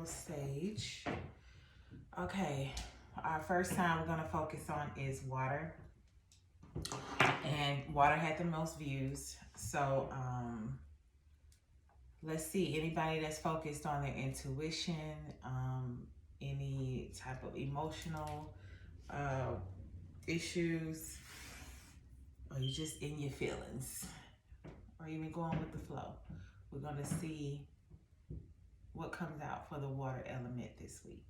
sage. Okay, our first sign we're going to focus on is water. And water had the most views. So let's see, anybody that's focused on their intuition, any type of emotional issues, or you just in your feelings, or even going with the flow. We're going to see what comes out for the water element this week.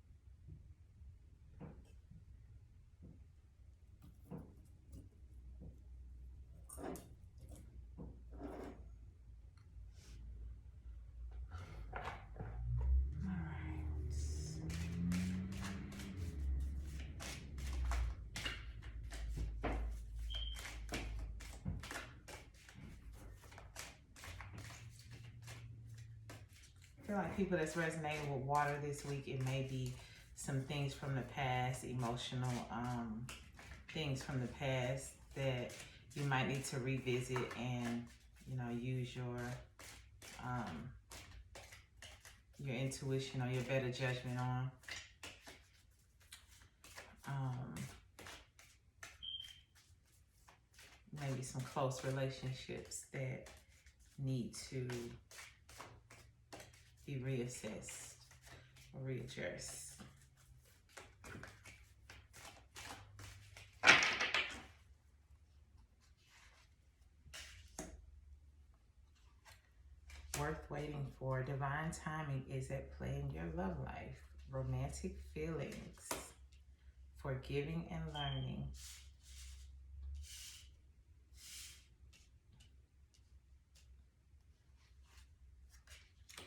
I feel like people that's resonating with water this week, it may be some things from the past, emotional things from the past that you might need to revisit and, you know, use your intuition or your better judgment on. Maybe some close relationships that need to be reassessed or readjust. Worth waiting for. Divine timing is at play in your love life. Romantic feelings. Forgiving and learning.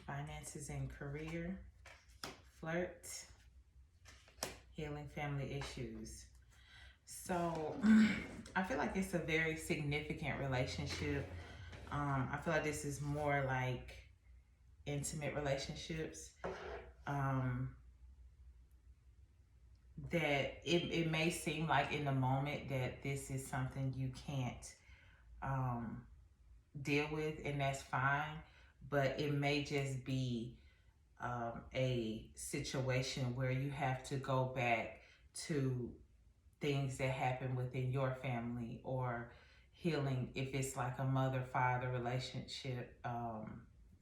Finances and career. Flirt. Healing family issues. So I feel like it's a very significant relationship. I feel like this is more like intimate relationships. That it may seem like in the moment that this is something you can't deal with, and that's fine. But it may just be a situation where you have to go back to things that happen within your family, or healing if it's like a mother-father relationship,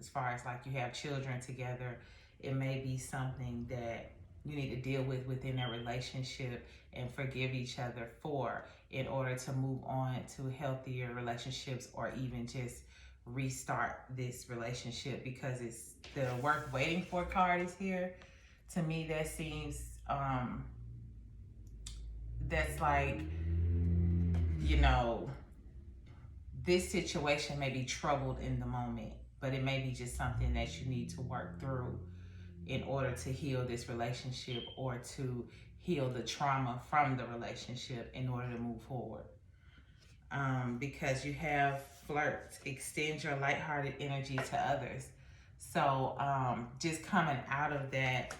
as far as like you have children together. It may be something that you need to deal with within a relationship and forgive each other for, in order to move on to healthier relationships, or even just restart this relationship, because it's the worth waiting for card is here. To me, that seems that's like, you know, this situation may be troubled in the moment, but it may be just something that you need to work through in order to heal this relationship, or to heal the trauma from the relationship in order to move forward. Because you have flirt, extend your lighthearted energy to others. So just coming out of that,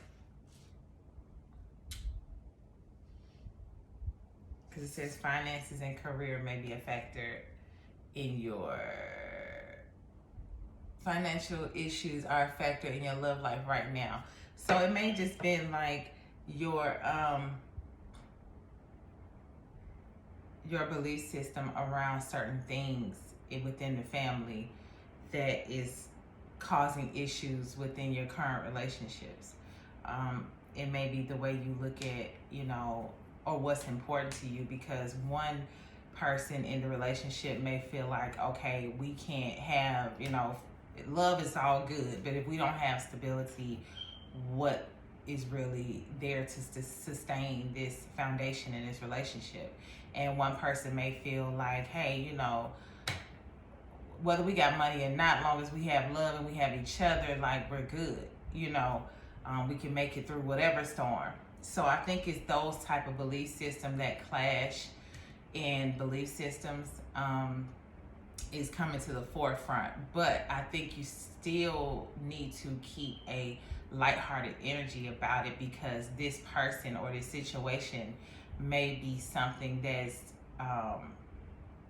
because it says finances and career may be a factor in your financial issues are a factor in your love life right now. So it may just been like your belief system around certain things within the family that is causing issues within your current relationships. It may be the way you look at, you know, or what's important to you, because one person in the relationship may feel like, okay, we can't have, you know, love is all good, but if we don't have stability, what is really there to sustain this foundation in this relationship? And one person may feel like, hey, you know, whether we got money or not, as long as we have love and we have each other, like, we're good, you know, we can make it through whatever storm. So I think it's those type of belief systems that clash in belief systems is coming to the forefront. But I think you still need to keep a lighthearted energy about it, because this person or this situation may be something that's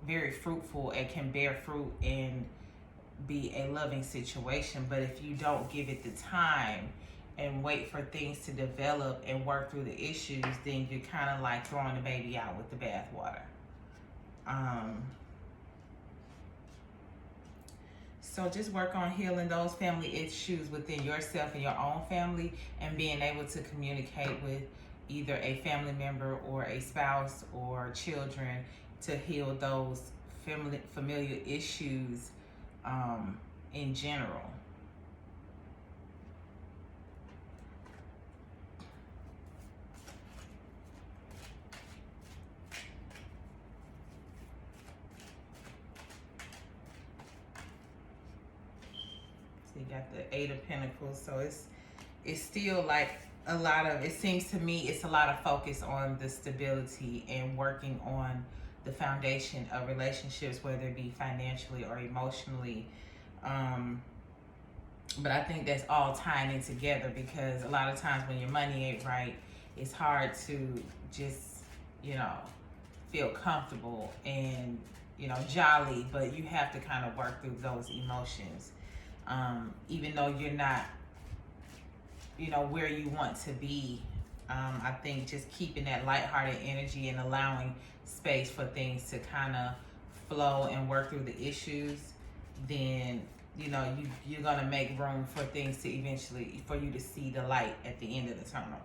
very fruitful and can bear fruit and be a loving situation. But if you don't give it the time and wait for things to develop and work through the issues, then you're kind of like throwing the baby out with the bathwater. So just work on healing those family issues within yourself and your own family, and being able to communicate with either a family member or a spouse or children to heal those familiar issues in general. So you got the Eight of Pentacles, so it's still like a lot of, it seems to me it's a lot of focus on the stability and working on the foundation of relationships, whether it be financially or emotionally. But I think that's all tying in together, because a lot of times when your money ain't right, it's hard to just, feel comfortable and, jolly, but you have to kind of work through those emotions. Even though you're not, where you want to be, I think just keeping that lighthearted energy and allowing space for things to kind of flow and work through the issues, then you're gonna make room for things to eventually, for you to see the light at the end of the tunnel.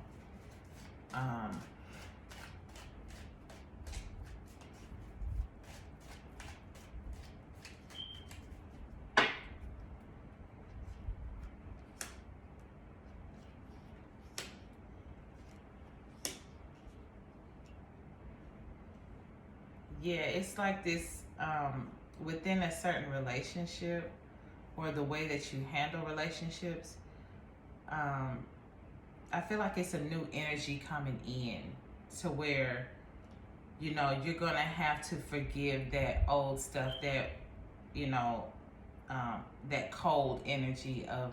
Yeah, it's like this, within a certain relationship, or the way that you handle relationships, I feel like it's a new energy coming in, to where, you're gonna have to forgive that old stuff, that, that cold energy of,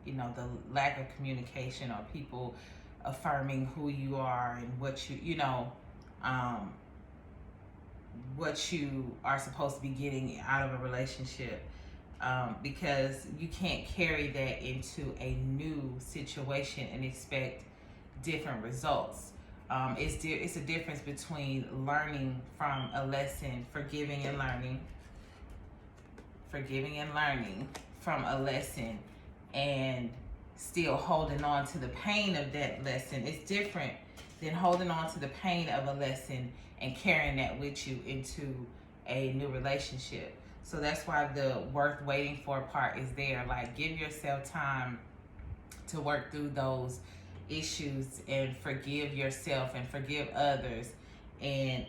the lack of communication, or people affirming who you are and what what you are supposed to be getting out of a relationship, because you can't carry that into a new situation and expect different results. It's a difference between learning from a lesson, forgiving and learning from a lesson, and still holding on to the pain of that lesson. It's different than holding on to the pain of a lesson and carrying that with you into a new relationship. So that's why the worth waiting for part is there. Like, give yourself time to work through those issues and forgive yourself and forgive others, and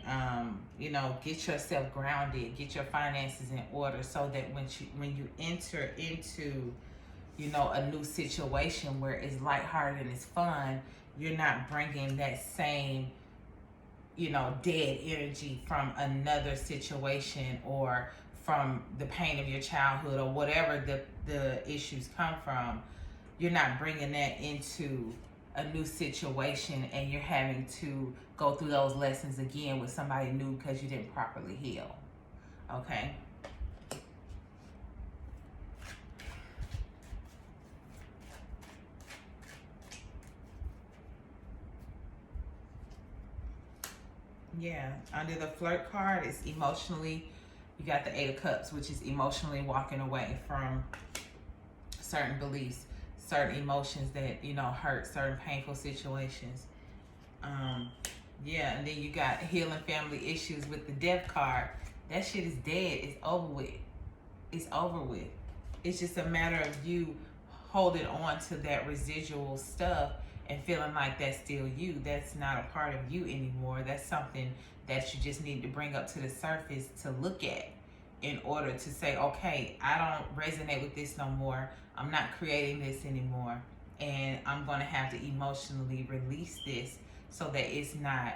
get yourself grounded, get your finances in order, so that when you enter into a new situation where it's lighthearted and it's fun, you're not bringing that same dead energy from another situation, or from the pain of your childhood, or whatever the issues come from. You're not bringing that into a new situation, and you're having to go through those lessons again with somebody new because you didn't properly heal. Okay? Yeah, under the flirt card, it's emotionally, you got the Eight of Cups, which is emotionally walking away from certain beliefs, certain emotions that, hurt, certain painful situations. Yeah, and then you got healing family issues with the Death card. That shit is dead. It's over with. It's over with. It's just a matter of you holding on to that residual stuff and feeling like that's still you. That's not a part of you anymore. That's something that you just need to bring up to the surface to look at, in order to say, okay, I don't resonate with this no more. I'm not creating this anymore. And I'm going to have to emotionally release this, so that it's not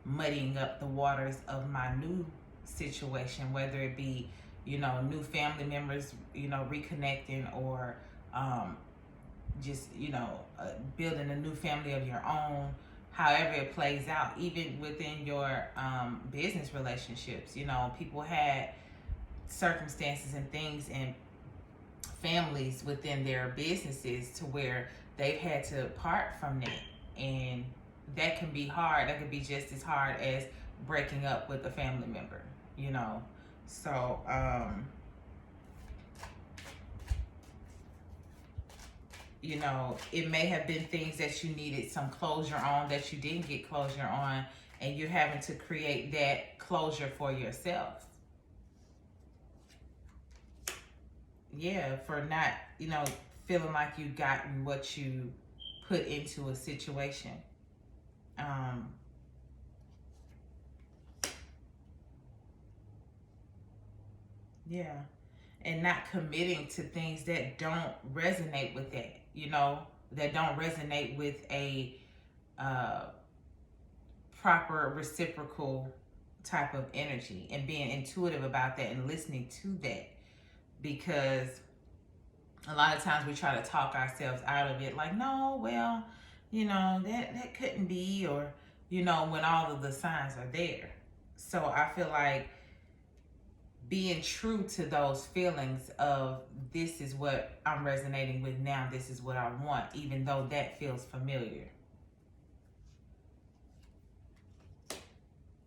muddying up the waters of my new situation, whether it be, new family members, reconnecting, or just, building a new family of your own, however it plays out. Even within your business relationships, people had circumstances and things and families within their businesses to where they've had to part from that. And that can be hard. That can be just as hard as breaking up with a family member, you know. So, you know, it may have been things that you needed some closure on that you didn't get closure on, and you're having to create that closure for yourself. Yeah, for not, you know, feeling like you've gotten what you put into a situation. Um, yeah. And not committing to things that don't resonate with that, you know, that don't resonate with a uh, proper reciprocal type of energy, and being intuitive about that and listening to that. Because a lot of times we try to talk ourselves out of it, like, no, well, you know, that couldn't be, or, you know, when all of the signs are there. So I feel like being true to those feelings of, this is what I'm resonating with now, this is what I want, even though that feels familiar.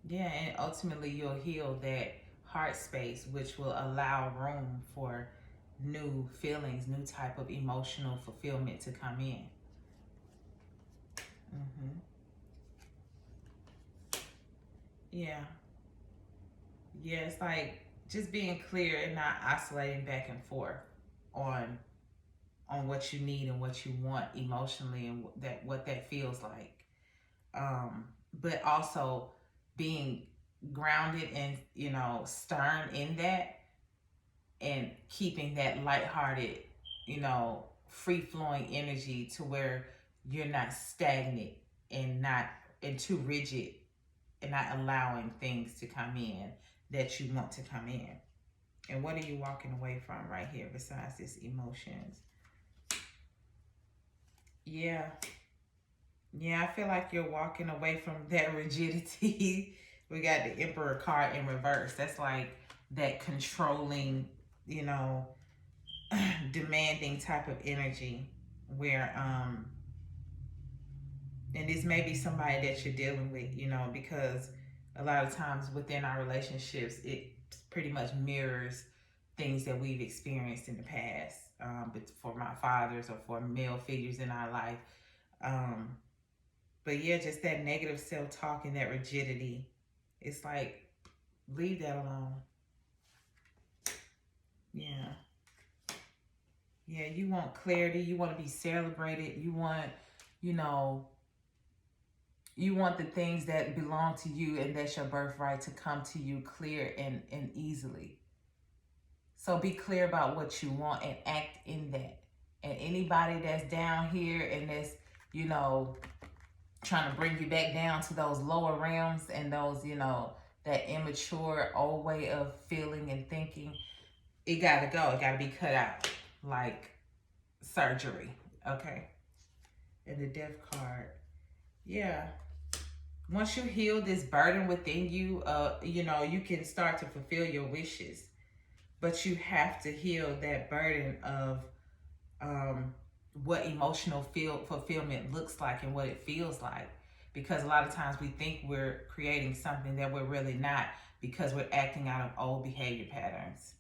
Yeah, and ultimately you'll heal that heart space, which will allow room for new feelings, new type of emotional fulfillment to come in. Yeah. Yeah, it's like just being clear and not oscillating back and forth on what you need and what you want emotionally, and what that feels like. But also being grounded and, you know, stern in that, and keeping that lighthearted, you know, free flowing energy to where you're not stagnant and not and too rigid, and not allowing things to come in that you want to come in. And what are you walking away from right here besides this emotions? Yeah. Yeah, I feel like you're walking away from that rigidity. We got the Emperor card in reverse. That's like that controlling, you know, demanding type of energy, where and this may be somebody that you're dealing with, you know, because a lot of times within our relationships, it pretty much mirrors things that we've experienced in the past, but for my fathers or for male figures in our life. But yeah, just that negative self-talk and that rigidity, it's like, leave that alone. Yeah. Yeah, you want clarity. You want to be celebrated. You want, you know, you want the things that belong to you and that's your birthright to come to you clear and easily. So be clear about what you want and act in that. And anybody that's down here and that's, you know, trying to bring you back down to those lower realms and those, you know, that immature old way of feeling and thinking, it got to go. It got to be cut out like surgery. Okay. And the Death card. Yeah. Once you heal this burden within you, you know, you can start to fulfill your wishes. But you have to heal that burden of what emotional fulfillment looks like and what it feels like. Because a lot of times we think we're creating something that we're really not, because we're acting out of old behavior patterns.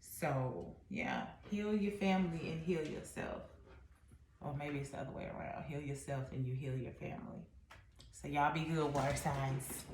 So, yeah, heal your family and heal yourself. Or maybe it's the other way around. Heal yourself and you heal your family. So y'all be good, water signs.